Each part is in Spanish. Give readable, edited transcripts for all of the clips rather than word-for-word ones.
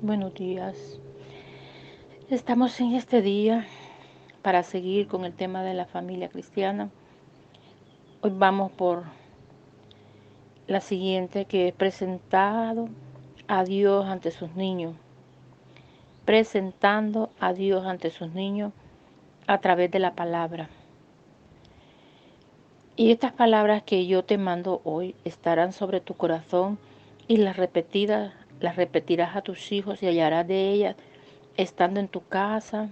Buenos días. Estamos en este día para seguir con el tema de la familia cristiana. Hoy vamos por la siguiente, que es presentado a Dios ante sus niños. Presentando a Dios ante sus niños a través de la palabra. Y estas palabras que yo te mando hoy estarán sobre tu corazón y las repetirás a tus hijos y hallarás de ellas estando en tu casa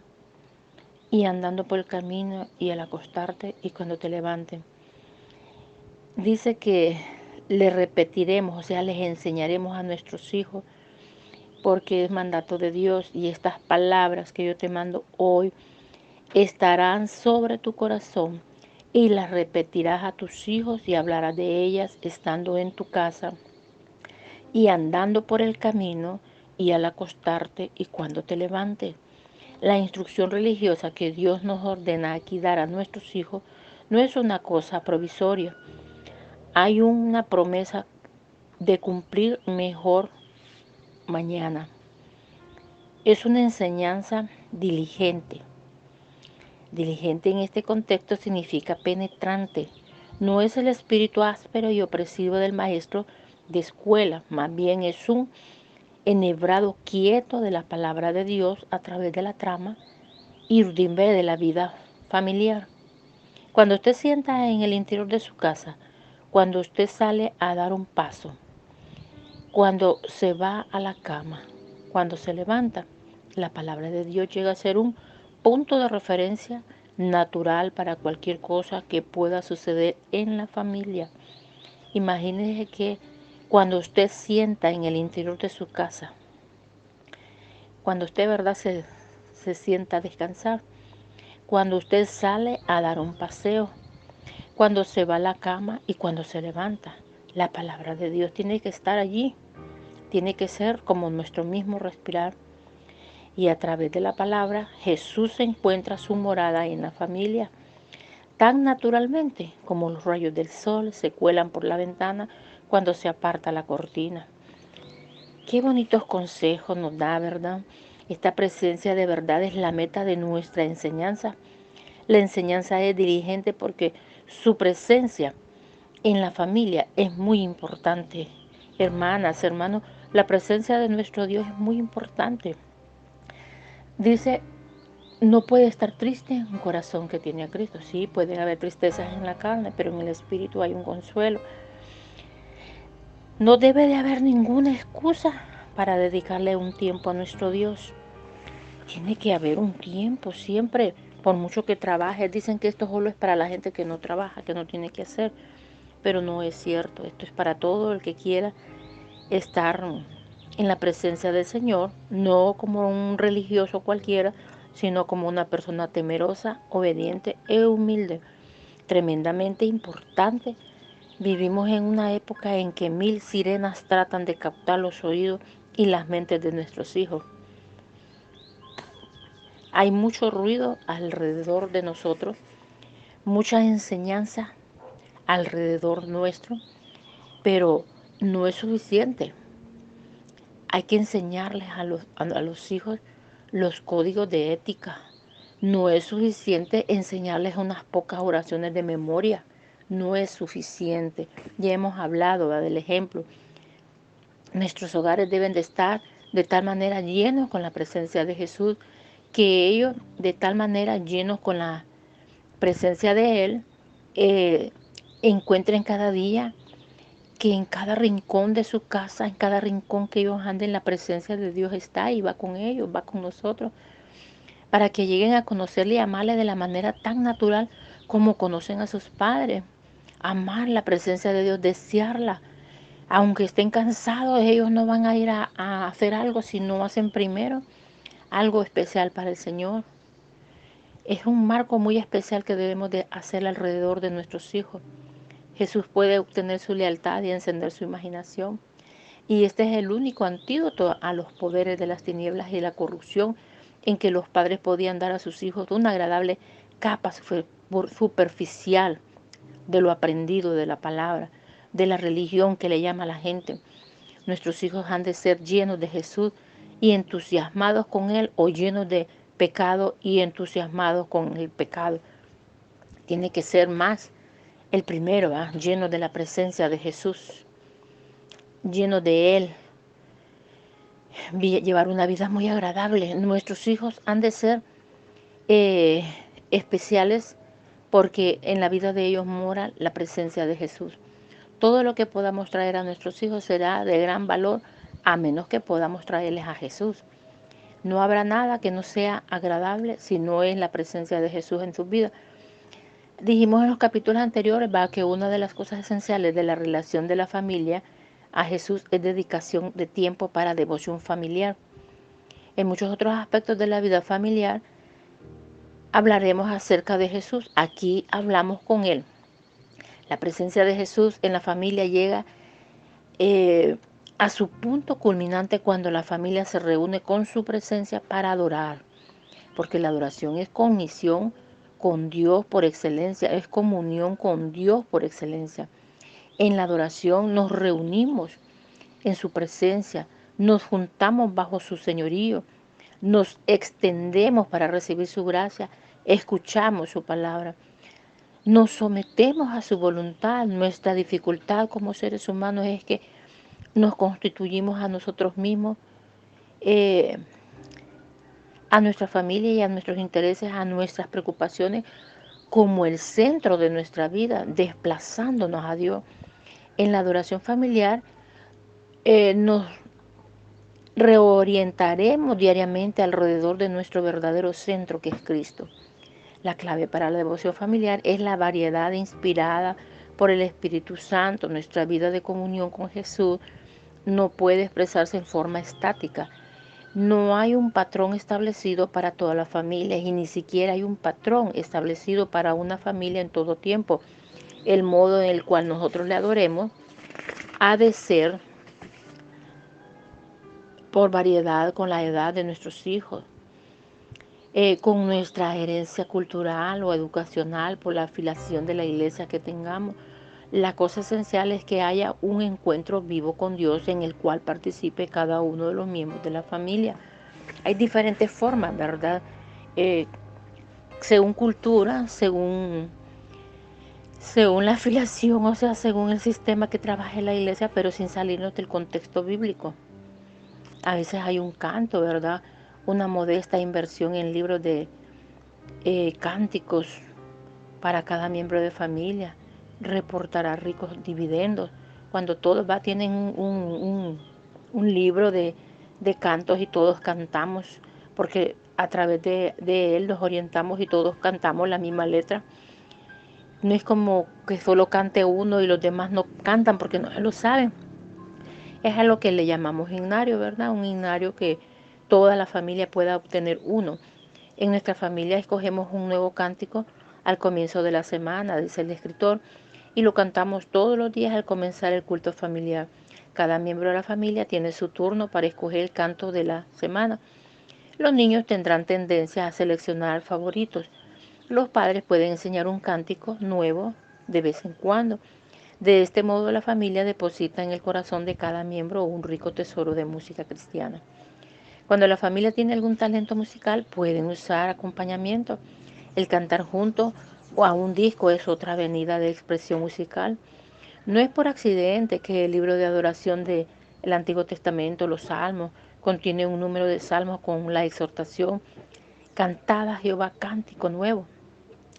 y andando por el camino y al acostarte y cuando te levanten. Dice que le repetiremos, o sea, les enseñaremos a nuestros hijos, porque es mandato de Dios, y estas palabras que yo te mando hoy estarán sobre tu corazón y las repetirás a tus hijos y hablarás de ellas estando en tu casa y andando por el camino y al acostarte y cuando te levantes. La instrucción religiosa que Dios nos ordena aquí dar a nuestros hijos no es una cosa provisoria. Hay una promesa de cumplir mejor mañana. Es una enseñanza diligente. Diligente en este contexto significa penetrante. No es el espíritu áspero y opresivo del maestro de escuela, más bien es un enhebrado quieto de la palabra de Dios a través de la trama y urdimbre de la vida familiar. Cuando usted sienta en el interior de su casa, cuando usted sale a dar un paso, cuando se va a la cama, cuando se levanta, la palabra de Dios llega a ser un punto de referencia natural para cualquier cosa que pueda suceder en la familia. Imagínese que cuando usted sienta en el interior de su casa, cuando usted, verdad, se sienta a descansar, cuando usted sale a dar un paseo, cuando se va a la cama y cuando se levanta, la palabra de Dios tiene que estar allí. Tiene que ser como nuestro mismo respirar. Y a través de la palabra, Jesús encuentra su morada en la familia, tan naturalmente como los rayos del sol se cuelan por la ventana cuando se aparta la cortina. Qué bonitos consejos nos da, ¿verdad? Esta presencia de verdad es la meta de nuestra enseñanza. La enseñanza es diligente porque su presencia en la familia es muy importante. Hermanas, hermanos, la presencia de nuestro Dios es muy importante. Dice, no puede estar triste un corazón que tiene a Cristo. Sí, pueden haber tristezas en la carne, pero en el espíritu hay un consuelo. No debe de haber ninguna excusa para dedicarle un tiempo a nuestro Dios. Tiene que haber un tiempo siempre, por mucho que trabaje. Dicen que esto solo es para la gente que no trabaja, que no tiene que hacer, pero no es cierto. Esto es para todo el que quiera estar en la presencia del Señor, no como un religioso cualquiera, sino como una persona temerosa, obediente e humilde. Tremendamente importante. Vivimos en una época en que 1000 sirenas tratan de captar los oídos y las mentes de nuestros hijos. Hay mucho ruido alrededor de nosotros, mucha enseñanza alrededor nuestro, pero no es suficiente. Hay que enseñarles a los hijos los códigos de ética. No es suficiente enseñarles unas pocas oraciones de memoria. No es suficiente. Ya hemos hablado, ¿verdad?, del ejemplo. Nuestros hogares deben de estar de tal manera llenos con la presencia de Jesús, que ellos de tal manera llenos con la presencia de Él, eh, encuentren cada día que en cada rincón de su casa, en cada rincón que ellos anden, la presencia de Dios está y va con ellos, va con nosotros, para que lleguen a conocerle y amarle de la manera tan natural como conocen a sus padres. Amar la presencia de Dios, desearla. Aunque estén cansados, ellos no van a ir a hacer algo si no hacen primero algo especial para el Señor. Es un marco muy especial que debemos de hacer alrededor de nuestros hijos. Jesús puede obtener su lealtad y encender su imaginación. Y este es el único antídoto a los poderes de las tinieblas y la corrupción, en que los padres podían dar a sus hijos una agradable capa superficial de lo aprendido de la palabra, de la religión que le llama a la gente. Nuestros hijos han de ser llenos de Jesús y entusiasmados con Él, o llenos de pecado y entusiasmados con el pecado. Tiene que ser más el primero, ¿verdad? Lleno de la presencia de Jesús, lleno de Él, llevar una vida muy agradable. Nuestros hijos han de ser eh, especiales porque en la vida de ellos mora la presencia de Jesús. Todo lo que podamos traer a nuestros hijos será de gran valor, a menos que podamos traerles a Jesús. No habrá nada que no sea agradable si no es la presencia de Jesús en sus vidas. Dijimos en los capítulos anteriores que una de las cosas esenciales de la relación de la familia a Jesús es dedicación de tiempo para devoción familiar. En muchos otros aspectos de la vida familiar hablaremos acerca de Jesús. Aquí hablamos con Él. La presencia de Jesús en la familia llega a su punto culminante cuando la familia se reúne con su presencia para adorar, porque la adoración es cognición con Dios por excelencia, es comunión con Dios por excelencia. En la adoración nos reunimos en su presencia, nos juntamos bajo su señorío, nos extendemos para recibir su gracia, escuchamos su palabra, nos sometemos a su voluntad. Nuestra dificultad como seres humanos es que nos constituimos a nosotros mismos, eh, a nuestra familia y a nuestros intereses, a nuestras preocupaciones como el centro de nuestra vida, desplazándonos a Dios. En la adoración familiar nos reorientaremos diariamente alrededor de nuestro verdadero centro, que es Cristo. La clave para la devoción familiar es la variedad inspirada por el Espíritu Santo. Nuestra vida de comunión con Jesús no puede expresarse en forma estática. No hay un patrón establecido para todas las familias y ni siquiera hay un patrón establecido para una familia en todo tiempo. El modo en el cual nosotros le adoremos ha de ser por variedad con la edad de nuestros hijos, con nuestra herencia cultural o educacional, por la afiliación de la iglesia que tengamos. La cosa esencial es que haya un encuentro vivo con Dios en el cual participe cada uno de los miembros de la familia. Hay diferentes formas, ¿verdad? Según cultura, según la afiliación, o sea, según el sistema que trabaje la iglesia, pero sin salirnos del contexto bíblico. A veces hay un canto, ¿verdad? Una modesta inversión en libros de cánticos para cada miembro de familia. Reportará ricos dividendos. Cuando todos tienen un libro de cantos y todos cantamos, porque a través de él nos orientamos y todos cantamos la misma letra. No es como que solo cante uno y los demás no cantan porque no lo saben. Es a lo que le llamamos himnario, ¿verdad? Un himnario que toda la familia pueda obtener uno. En nuestra familia escogemos un nuevo cántico al comienzo de la semana, dice el escritor, y lo cantamos todos los días al comenzar el culto familiar. Cada miembro de la familia tiene su turno para escoger el canto de la semana. Los niños tendrán tendencia a seleccionar favoritos. Los padres pueden enseñar un cántico nuevo de vez en cuando. De este modo, la familia deposita en el corazón de cada miembro un rico tesoro de música cristiana. Cuando la familia tiene algún talento musical, pueden usar acompañamiento. El cantar juntos o a un disco es otra avenida de expresión musical. No es por accidente que el libro de adoración del Antiguo Testamento, los Salmos, contiene un número de salmos con la exhortación: cantad a Jehová cántico nuevo.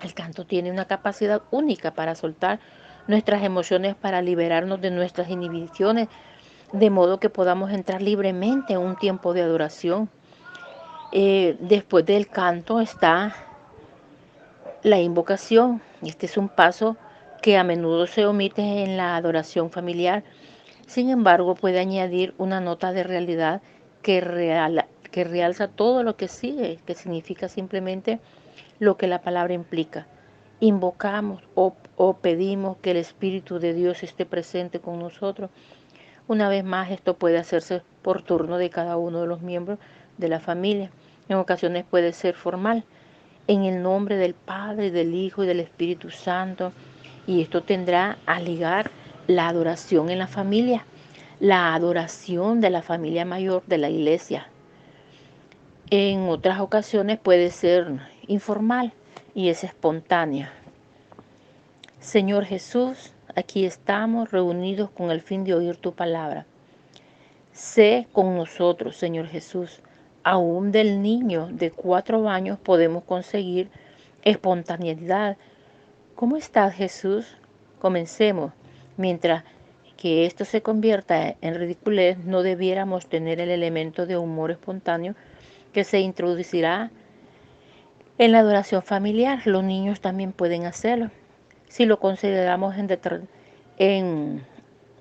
El canto tiene una capacidad única para soltar nuestras emociones, para liberarnos de nuestras inhibiciones, de modo que podamos entrar libremente en un tiempo de adoración. Después del canto está la invocación. Este es un paso que a menudo se omite en la adoración familiar. Sin embargo, puede añadir una nota de realidad que realza todo lo que sigue, que significa simplemente lo que la palabra implica. Invocamos o pedimos que el Espíritu de Dios esté presente con nosotros. Una vez más, esto puede hacerse por turno de cada uno de los miembros de la familia. En ocasiones puede ser formal, en el nombre del Padre, del Hijo y del Espíritu Santo. Y esto tendrá a ligar la adoración en la familia, la adoración de la familia mayor de la iglesia. En otras ocasiones puede ser informal y es espontánea. Señor Jesús, aquí estamos reunidos con el fin de oír tu palabra. Sé con nosotros, Señor Jesús. Aún del niño de 4 años podemos conseguir espontaneidad. ¿Cómo estás, Jesús? Comencemos. Mientras que esto se convierta en ridiculez, no debiéramos tener el elemento de humor espontáneo que se introducirá en la adoración familiar. Los niños también pueden hacerlo. Si lo consideramos en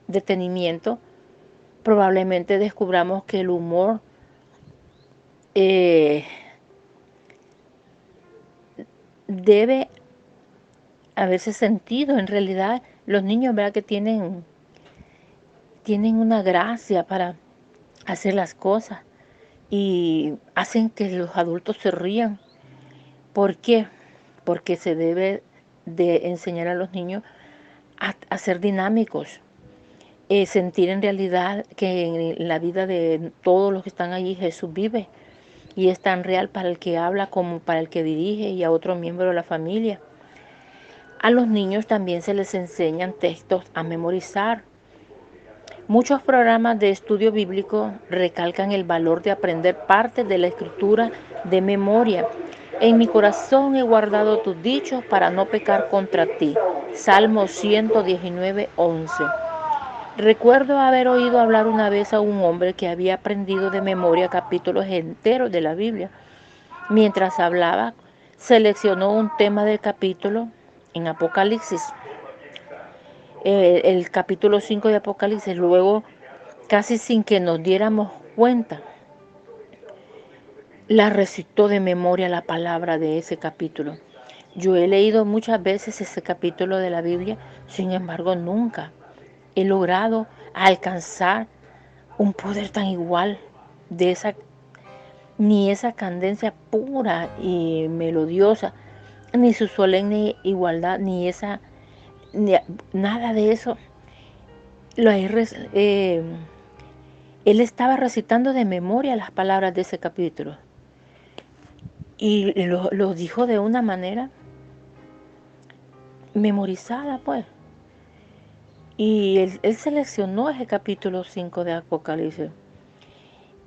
detenimiento, probablemente descubramos que el humor eh, debe haberse sentido. En realidad, los niños, ¿verdad?, que tienen una gracia para hacer las cosas y hacen que los adultos se rían. ¿Por qué? Porque se debe de enseñar a los niños a ser dinámicos, sentir en realidad que en la vida de todos los que están allí Jesús vive y es tan real para el que habla como para el que dirige y a otro miembro de la familia. A los niños también se les enseñan textos a memorizar. Muchos programas de estudio bíblico recalcan el valor de aprender partes de la escritura de memoria. En mi corazón he guardado tus dichos para no pecar contra ti. Salmo 119, 11. Recuerdo haber oído hablar una vez a un hombre que había aprendido de memoria capítulos enteros de la Biblia. Mientras hablaba, seleccionó un tema del capítulo en Apocalipsis, el capítulo 5 de Apocalipsis. Luego, casi sin que nos diéramos cuenta, la recitó de memoria la palabra de ese capítulo. Yo he leído muchas veces ese capítulo de la Biblia, sin embargo nunca he logrado alcanzar un poder tan igual de ni esa cadencia pura y melodiosa, ni su solemne igualdad, ni nada de eso. Él estaba recitando de memoria las palabras de ese capítulo y lo dijo de una manera memorizada, pues. Y él seleccionó ese capítulo 5 de Apocalipsis.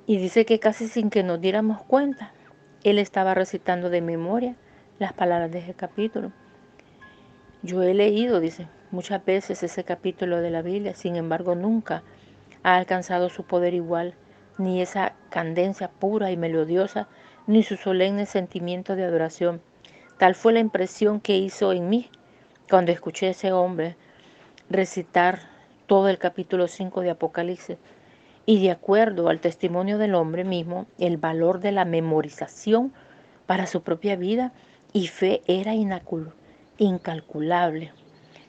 Y dice que casi sin que nos diéramos cuenta, él estaba recitando de memoria las palabras de ese capítulo. Yo he leído, dice, muchas veces ese capítulo de la Biblia, sin embargo nunca ha alcanzado su poder igual, ni esa cadencia pura y melodiosa, ni su solemne sentimiento de adoración. Tal fue la impresión que hizo en mí cuando escuché a ese hombre recitar todo el capítulo 5 de Apocalipsis. Y de acuerdo al testimonio del hombre mismo, el valor de la memorización para su propia vida y fe era incalculable.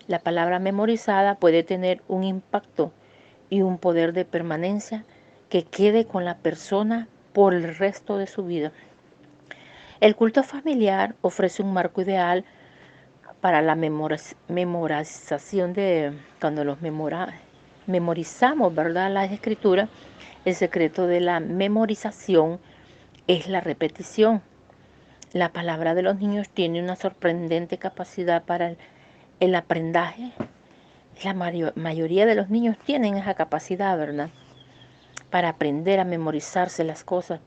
La palabra memorizada puede tener un impacto y un poder de permanencia que quede con la persona por el resto de su vida. El culto familiar ofrece un marco ideal para la memorización de cuando memorizamos, ¿verdad?, las escrituras. El secreto de la memorización es la repetición. La palabra de los niños tiene una sorprendente capacidad para el aprendizaje. La mayoría de los niños tienen esa capacidad, ¿verdad?, para aprender a memorizarse las cosas.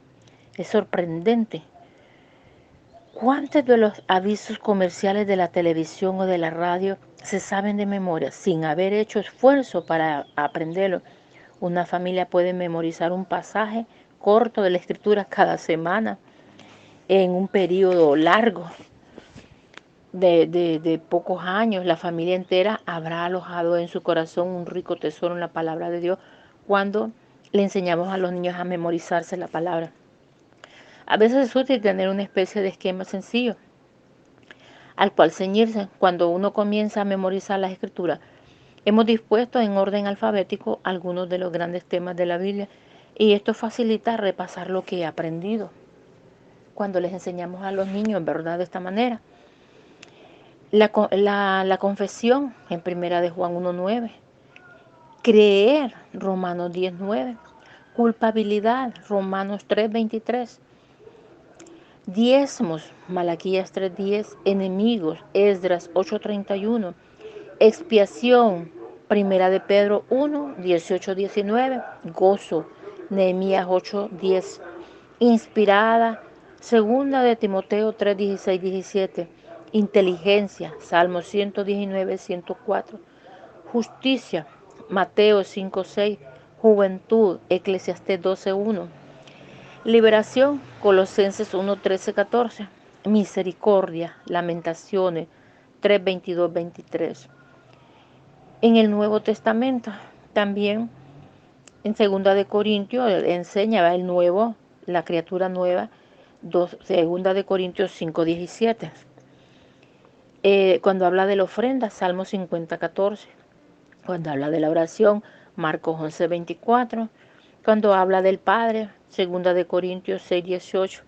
Es sorprendente. ¿Cuántos de los avisos comerciales de la televisión o de la radio se saben de memoria sin haber hecho esfuerzo para aprenderlo? Una familia puede memorizar un pasaje corto de la escritura cada semana en un periodo largo de pocos años. La familia entera habrá alojado en su corazón un rico tesoro en la palabra de Dios cuando le enseñamos a los niños a memorizarse la palabra. A veces es útil tener una especie de esquema sencillo al cual ceñirse. Cuando uno comienza a memorizar las escrituras, hemos dispuesto en orden alfabético algunos de los grandes temas de la Biblia y esto facilita repasar lo que he aprendido cuando les enseñamos a los niños, en verdad, de esta manera. La confesión en primera de Juan 1:9, creer Romanos 10:9, culpabilidad Romanos 3:23, Diezmos, Malaquías 3:10, enemigos, Esdras 8:31, expiación, Primera de Pedro 1:18-19, gozo, Nehemías 8:10, inspirada, Segunda de Timoteo 3:16-17, inteligencia, Salmo 119:104, justicia, Mateo 5:6, juventud, Eclesiastés 12:1, liberación, Colosenses 1:13-14, misericordia, Lamentaciones 3:22-23. En el Nuevo Testamento también, en Segunda de Corintios, enseña el nuevo, la criatura nueva, Segunda de Corintios 5:17. Cuando habla de la ofrenda, Salmo 50:14. Cuando habla de la oración, Marcos 11:24. Cuando habla del Padre, Segunda de Corintios 6:18.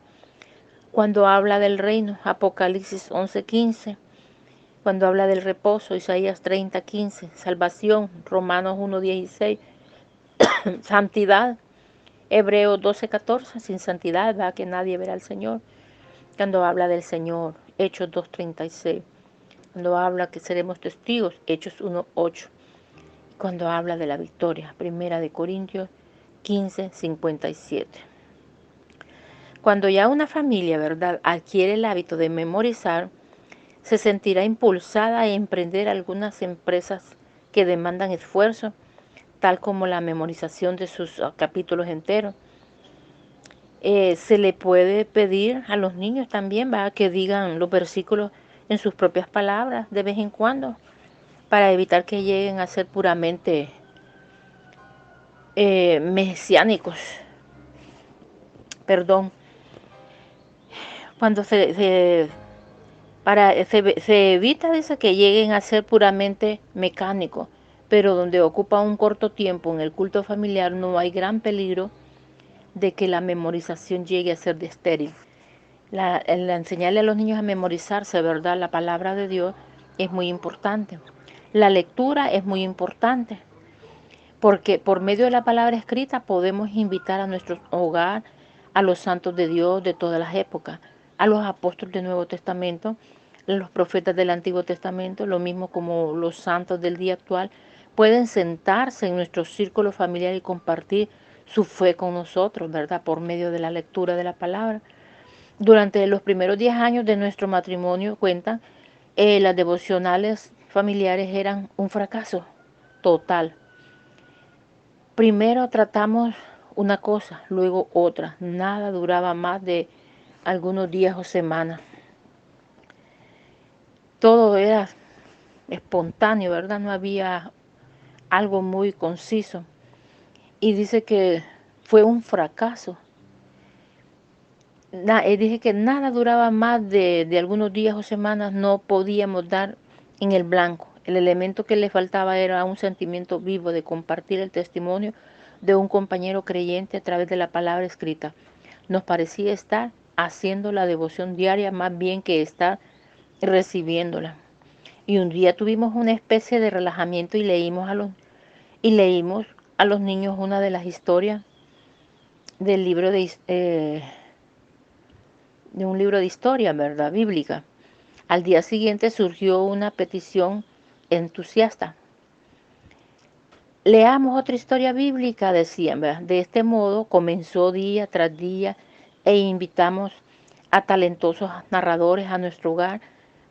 Cuando habla del reino, Apocalipsis 11:15. Cuando habla del reposo, Isaías 30:15. Salvación, Romanos 1:16. Santidad, Hebreos 12:14. Sin santidad va que nadie verá al Señor. Cuando habla del Señor, Hechos 2:36. Cuando habla que seremos testigos, Hechos 1:8. Cuando habla de la victoria, Primera de Corintios 15:57. Cuando ya una familia, ¿verdad?, adquiere el hábito de memorizar, se sentirá impulsada a emprender algunas empresas que demandan esfuerzo, tal como la memorización de sus capítulos enteros. Se le puede pedir a los niños también, ¿va?, que digan los versículos en sus propias palabras de vez en cuando, para evitar que lleguen a ser puramente mesiánicos. Perdón. Cuando se evita, dice, que lleguen a ser puramente mecánicos, pero donde ocupa un corto tiempo en el culto familiar no hay gran peligro de que la memorización llegue a ser de estéril. El enseñarle a los niños a memorizarse, ¿verdad?, la palabra de Dios es muy importante. La lectura es muy importante, porque por medio de la palabra escrita podemos invitar a nuestro hogar a los santos de Dios de todas las épocas, a los apóstoles del Nuevo Testamento, los profetas del Antiguo Testamento, lo mismo como los santos del día actual, pueden sentarse en nuestro círculo familiar y compartir su fe con nosotros, ¿verdad?, por medio de la lectura de la palabra. Durante los primeros 10 años de nuestro matrimonio, cuentan, las devocionales familiares eran un fracaso total. Primero tratamos una cosa, luego otra. Nada duraba más de algunos días o semanas. Todo era espontáneo, ¿verdad? No había algo muy conciso. Y dice que fue un fracaso. Dije que nada duraba más de algunos días o semanas, no podíamos dar en el blanco. El elemento que le faltaba era un sentimiento vivo de compartir el testimonio de un compañero creyente a través de la palabra escrita. Nos parecía estar haciendo la devoción diaria más bien que estar recibiéndola. Y un día tuvimos una especie de relajamiento y leímos a los niños una de las historias del libro de un libro de historia, ¿verdad?, bíblica. Al día siguiente surgió una petición entusiasta. Leamos otra historia bíblica, decían, ¿verdad? De este modo comenzó día tras día e invitamos a talentosos narradores a nuestro hogar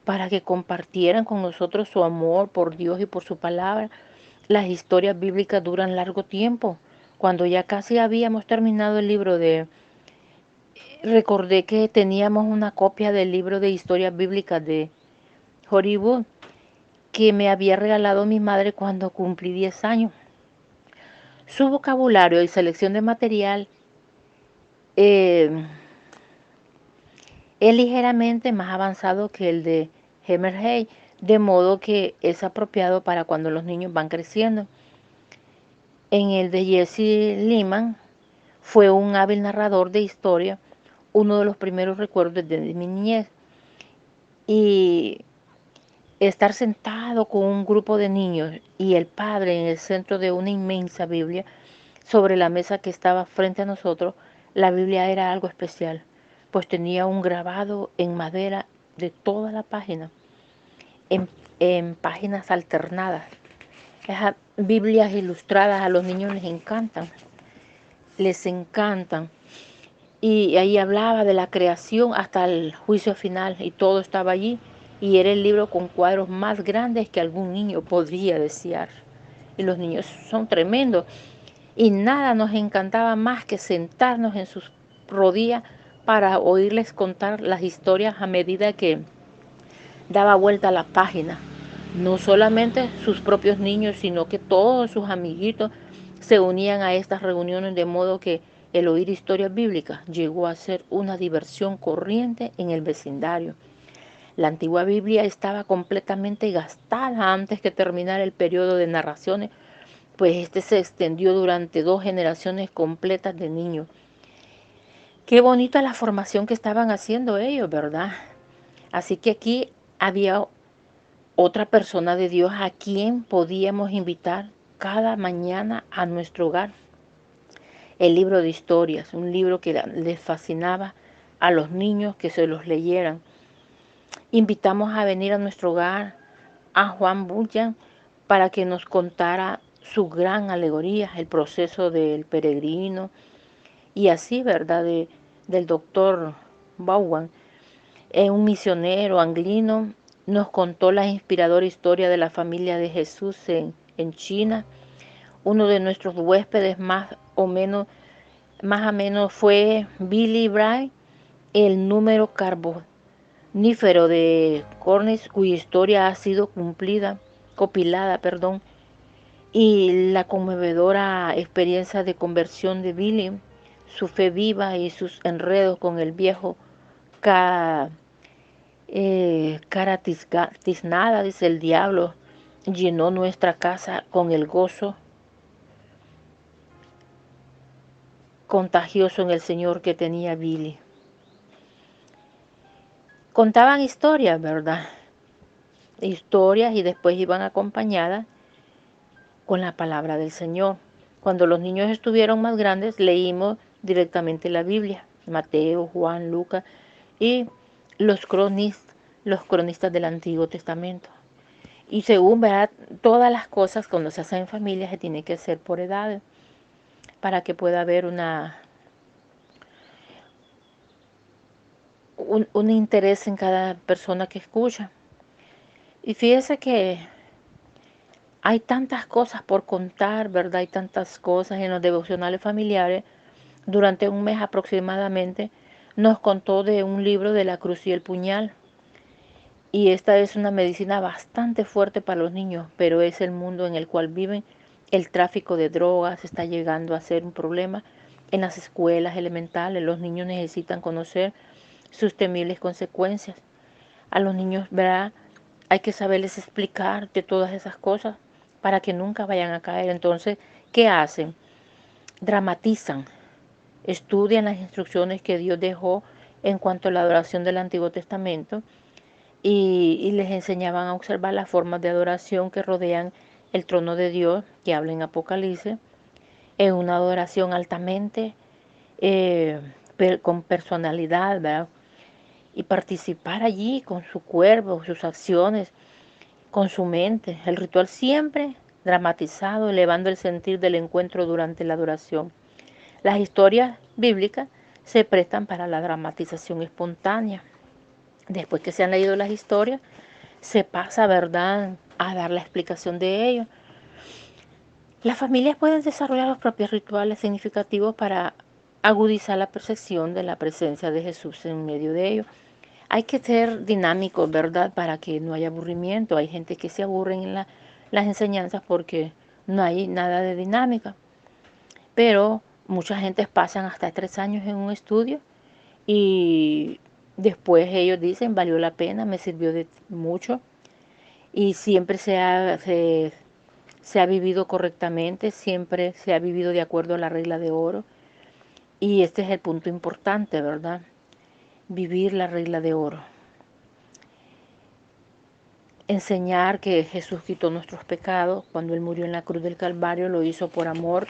para que compartieran con nosotros su amor por Dios y por su palabra. Las historias bíblicas duran largo tiempo. Cuando ya casi habíamos terminado el libro recordé que teníamos una copia del libro de historias bíblicas de Hollywood que me había regalado mi madre cuando cumplí 10 años. Su vocabulario y selección de material es ligeramente más avanzado que el de Hammerhead, de modo que es apropiado para cuando los niños van creciendo. En el de Jesse Lehman fue un hábil narrador de historia, uno de los primeros recuerdos de mi niñez. Y estar sentado con un grupo de niños y el padre en el centro de una inmensa Biblia sobre la mesa que estaba frente a nosotros, la Biblia era algo especial. pues tenía un grabado en madera de toda la página, en páginas alternadas. Esas Biblias ilustradas a los niños les encantan. Y ahí hablaba de la creación hasta el juicio final y todo estaba allí. Y era el libro con cuadros más grandes que algún niño podría desear. Y los niños son tremendos. Y nada nos encantaba más que sentarnos en sus rodillas para oírles contar las historias a medida que daba vuelta a la página. No solamente sus propios niños, sino que todos sus amiguitos se unían a estas reuniones, de modo que el oír historias bíblicas llegó a ser una diversión corriente en el vecindario. La antigua Biblia estaba completamente gastada antes que terminara el periodo de narraciones, pues este se extendió durante 2 generaciones completas de niños. Qué bonita la formación que estaban haciendo ellos, ¿verdad? Así que aquí había otra persona de Dios a quien podíamos invitar cada mañana a nuestro hogar. El libro de historias, un libro que les fascinaba a los niños que se los leyeran. Invitamos a venir a nuestro hogar a Juan Bunyan para que nos contara su gran alegoría, el proceso del peregrino y así, ¿verdad?, del doctor Bowen, un misionero anglino, nos contó la inspiradora historia de la familia de Jesús en China. Uno de nuestros huéspedes más o menos fue Billy Bray, el número carbonífero de Cornish, cuya historia ha sido copilada, y la conmovedora experiencia de conversión de Billy, su fe viva y sus enredos con el viejo cara tiznada, dice el diablo, llenó nuestra casa con el gozo contagioso en el Señor que tenía Billy. Contaban historias, ¿verdad? Historias y después iban acompañadas con la palabra del Señor. Cuando los niños estuvieron más grandes, leímos directamente la Biblia, Mateo, Juan, Lucas y los cronistas del Antiguo Testamento. Y según, ¿verdad?, todas las cosas cuando se hacen en familia se tiene que hacer por edades para que pueda haber un interés en cada persona que escucha. Y fíjese que hay tantas cosas por contar, ¿verdad? Hay tantas cosas en los devocionales familiares. Durante un mes aproximadamente nos contó de un libro de la cruz y el puñal. Y esta es una medicina bastante fuerte para los niños, pero es el mundo en el cual viven. El tráfico de drogas está llegando a ser un problema en las escuelas elementales. Los niños necesitan conocer sus temibles consecuencias. A los niños, ¿verdad?, hay que saberles explicar de todas esas cosas para que nunca vayan a caer. Entonces, ¿qué hacen? Dramatizan, estudian las instrucciones que Dios dejó en cuanto a la adoración del Antiguo Testamento y les enseñaban a observar las formas de adoración que rodean el trono de Dios, que habla en Apocalipsis. Es una adoración altamente con personalidad, ¿verdad? Y participar allí con su cuerpo, sus acciones, con su mente. El ritual siempre dramatizado, elevando el sentir del encuentro durante la adoración. Las historias bíblicas se prestan para la dramatización espontánea. Después que se han leído las historias, se pasa, ¿verdad?, a dar la explicación de ello. Las familias pueden desarrollar los propios rituales significativos para agudizar la percepción de la presencia de Jesús en medio de ellos. Hay que ser dinámicos, ¿verdad?, para que no haya aburrimiento. Hay gente que se aburre en las enseñanzas porque no hay nada de dinámica. Pero mucha gente pasan hasta 3 años en un estudio y después ellos dicen, valió la pena, me sirvió de mucho. Y siempre se ha vivido correctamente, siempre se ha vivido de acuerdo a la regla de oro. Y este es el punto importante, ¿verdad? Vivir la regla de oro. Enseñar que Jesús quitó nuestros pecados. Cuando Él murió en la cruz del Calvario, lo hizo por amor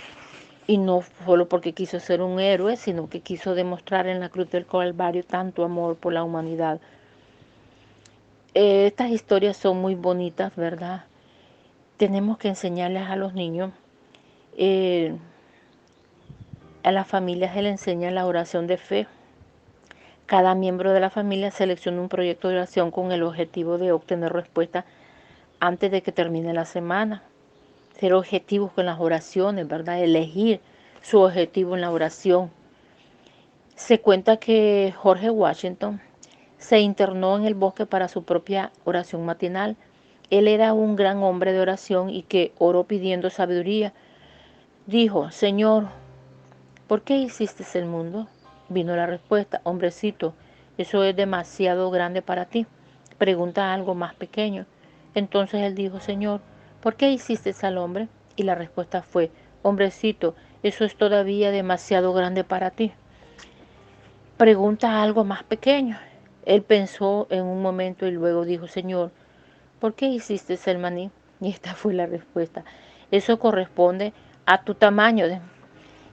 y no solo porque quiso ser un héroe, sino que quiso demostrar en la cruz del Calvario tanto amor por la humanidad. Estas historias son muy bonitas, ¿verdad? Tenemos que enseñarles a los niños, eh, a las familias se les enseña la oración de fe. Cada miembro de la familia selecciona un proyecto de oración con el objetivo de obtener respuesta antes de que termine la semana. Ser objetivos con las oraciones, ¿verdad? Elegir su objetivo en la oración. Se cuenta que George Washington se internó en el bosque para su propia oración matinal. Él era un gran hombre de oración y que oró pidiendo sabiduría. Dijo, Señor, ¿por qué hiciste el mundo? Vino la respuesta, hombrecito, eso es demasiado grande para ti. Pregunta algo más pequeño. Entonces él dijo, Señor, ¿por qué hiciste al hombre? Y la respuesta fue, hombrecito, eso es todavía demasiado grande para ti. Pregunta algo más pequeño. Él pensó en un momento y luego dijo, Señor, ¿por qué hiciste el maní? Y esta fue la respuesta. Eso corresponde a tu tamaño.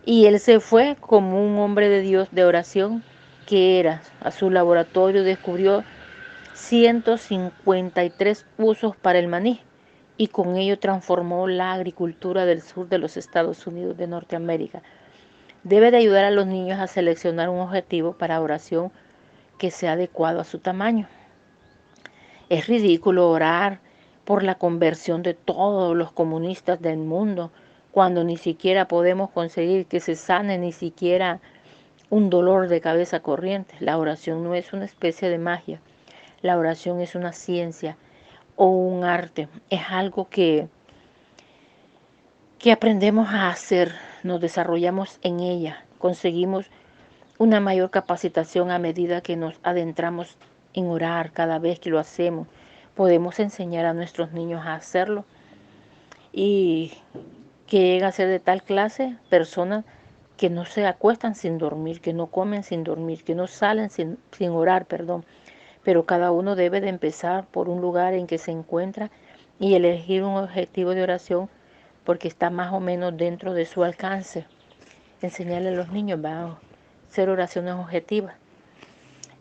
Y él se fue como un hombre de Dios de oración que era. A su laboratorio descubrió 153 usos para el maní y con ello transformó la agricultura del sur de los Estados Unidos de Norteamérica. Debe de ayudar a los niños a seleccionar un objetivo para oración que sea adecuado a su tamaño. Es ridículo orar por la conversión de todos los comunistas del mundo cuando ni siquiera podemos conseguir que se sane ni siquiera un dolor de cabeza corriente. La oración no es una especie de magia. La oración es una ciencia o un arte. Es algo que aprendemos a hacer, nos desarrollamos en ella, conseguimos una mayor capacitación a medida que nos adentramos en orar cada vez que lo hacemos. Podemos enseñar a nuestros niños a hacerlo y que llega a ser de tal clase personas que no se acuestan sin dormir, que no comen sin dormir, que no salen sin orar, perdón. Pero cada uno debe de empezar por un lugar en que se encuentra y elegir un objetivo de oración porque está más o menos dentro de su alcance. Enseñarle a los niños a hacer oraciones objetivas.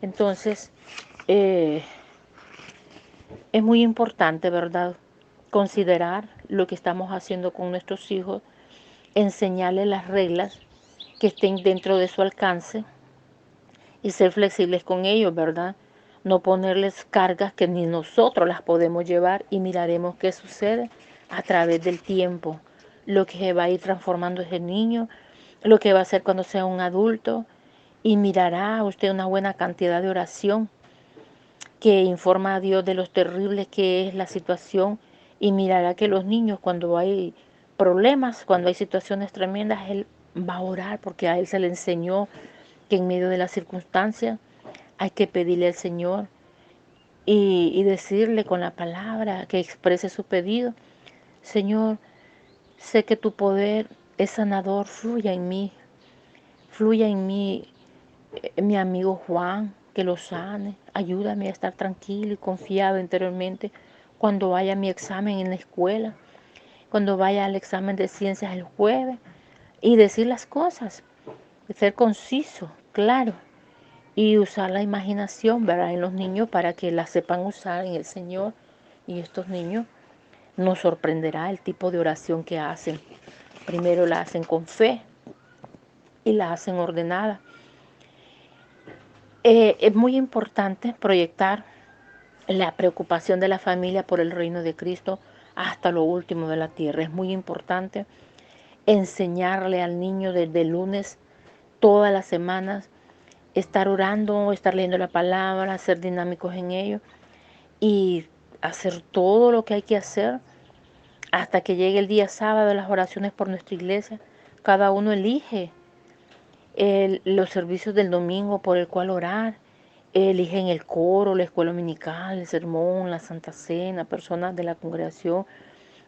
Entonces, es muy importante, ¿verdad?, considerar lo que estamos haciendo con nuestros hijos, enseñarles las reglas que estén dentro de su alcance y ser flexibles con ellos, ¿verdad? No ponerles cargas que ni nosotros las podemos llevar y miraremos qué sucede a través del tiempo, lo que se va a ir transformando ese niño, lo que va a hacer cuando sea un adulto y mirará usted una buena cantidad de oración que informa a Dios de lo terrible que es la situación y mirará que los niños cuando hay problemas, cuando hay situaciones tremendas, Él va a orar porque a Él se le enseñó que en medio de las circunstancias hay que pedirle al Señor y decirle con la palabra que exprese su pedido. Señor, sé que tu poder es sanador, fluya en mí, mi amigo Juan, que lo sane, ayúdame a estar tranquilo y confiado interiormente cuando vaya a mi examen en la escuela, cuando vaya al examen de ciencias el jueves, y decir las cosas, ser conciso, claro, y usar la imaginación, ¿verdad?, en los niños para que la sepan usar en el Señor. Y estos niños nos sorprenderá el tipo de oración que hacen. Primero la hacen con fe y la hacen ordenada. Es muy importante proyectar la preocupación de la familia por el reino de Cristo hasta lo último de la tierra. Es muy importante enseñarle al niño desde el lunes, todas las semanas, estar orando, estar leyendo la palabra, ser dinámicos en ello y hacer todo lo que hay que hacer hasta que llegue el día sábado, las oraciones por nuestra iglesia. Cada uno elige los servicios del domingo por el cual orar. Eligen el coro, la escuela dominical, el sermón, la Santa Cena, personas de la congregación,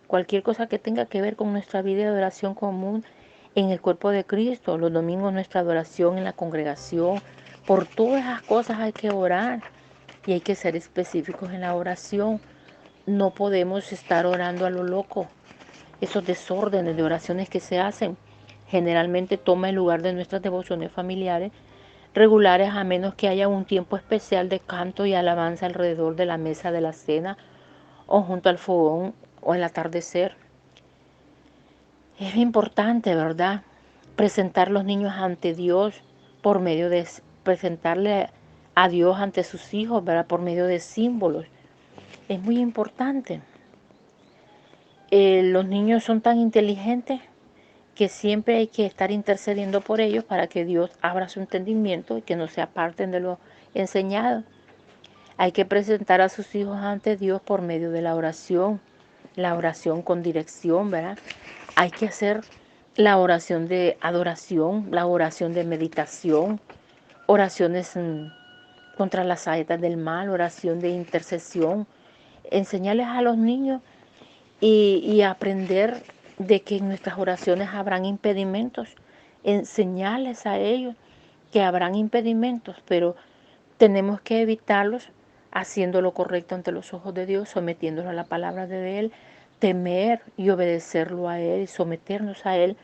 cualquier cosa que tenga que ver con nuestra vida de adoración común en el cuerpo de Cristo. Los domingos nuestra adoración en la congregación. Por todas esas cosas hay que orar y hay que ser específicos en la oración. No podemos estar orando a lo loco. Esos desórdenes de oraciones que se hacen generalmente toma el lugar de nuestras devociones familiares regulares, a menos que haya un tiempo especial de canto y alabanza alrededor de la mesa de la cena o junto al fogón o el atardecer. Es importante, ¿verdad?, presentar los niños ante Dios por medio de presentarle a Dios ante sus hijos, ¿verdad?, por medio de símbolos. Es muy importante. Los niños son tan inteligentes que siempre hay que estar intercediendo por ellos para que Dios abra su entendimiento y que no se aparten de lo enseñado. Hay que presentar a sus hijos ante Dios por medio de la oración con dirección, ¿verdad? Hay que hacer la oración de adoración, la oración de meditación, oraciones contra las saetas del mal, oración de intercesión. Enseñarles a los niños y aprender de que en nuestras oraciones habrán impedimentos. Enseñarles a ellos que habrán impedimentos, pero tenemos que evitarlos haciendo lo correcto ante los ojos de Dios, sometiéndonos a la palabra de Él, temer y obedecerlo a Él y someternos a Él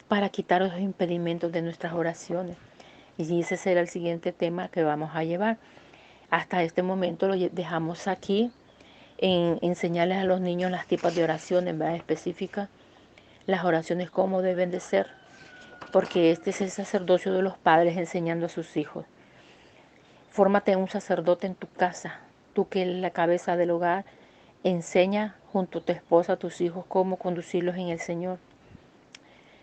para quitar los impedimentos de nuestras oraciones. Y ese será el siguiente tema que vamos a llevar. Hasta este momento lo dejamos aquí en enseñarles a los niños las tipos de oraciones, ¿verdad?, específicas, las oraciones cómo deben de ser, porque este es el sacerdocio de los padres enseñando a sus hijos. Fórmate un sacerdote en tu casa, tú que eres la cabeza del hogar, enseña junto a tu esposa, a tus hijos, cómo conducirlos en el Señor.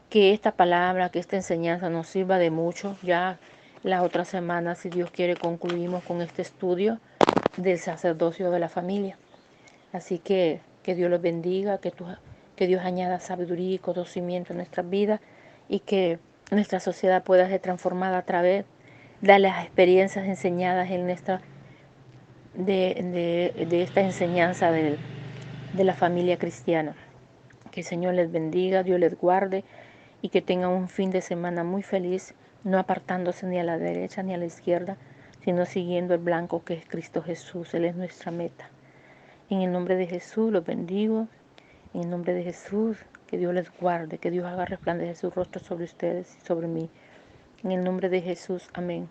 Que esta palabra, que esta enseñanza nos sirva de mucho. Ya la otra semana, si Dios quiere, concluimos con este estudio del sacerdocio de la familia. Así que Dios los bendiga, que Dios añada sabiduría y conocimiento en nuestras vidas y que nuestra sociedad pueda ser transformada a través de las experiencias enseñadas en de esta enseñanza de la familia cristiana. Que el Señor les bendiga, Dios les guarde y que tengan un fin de semana muy feliz, no apartándose ni a la derecha ni a la izquierda, sino siguiendo el blanco que es Cristo Jesús. Él es nuestra meta. En el nombre de Jesús los bendigo. En el nombre de Jesús, que Dios les guarde, que Dios haga resplandecer su rostro sobre ustedes y sobre mí. En el nombre de Jesús, amén.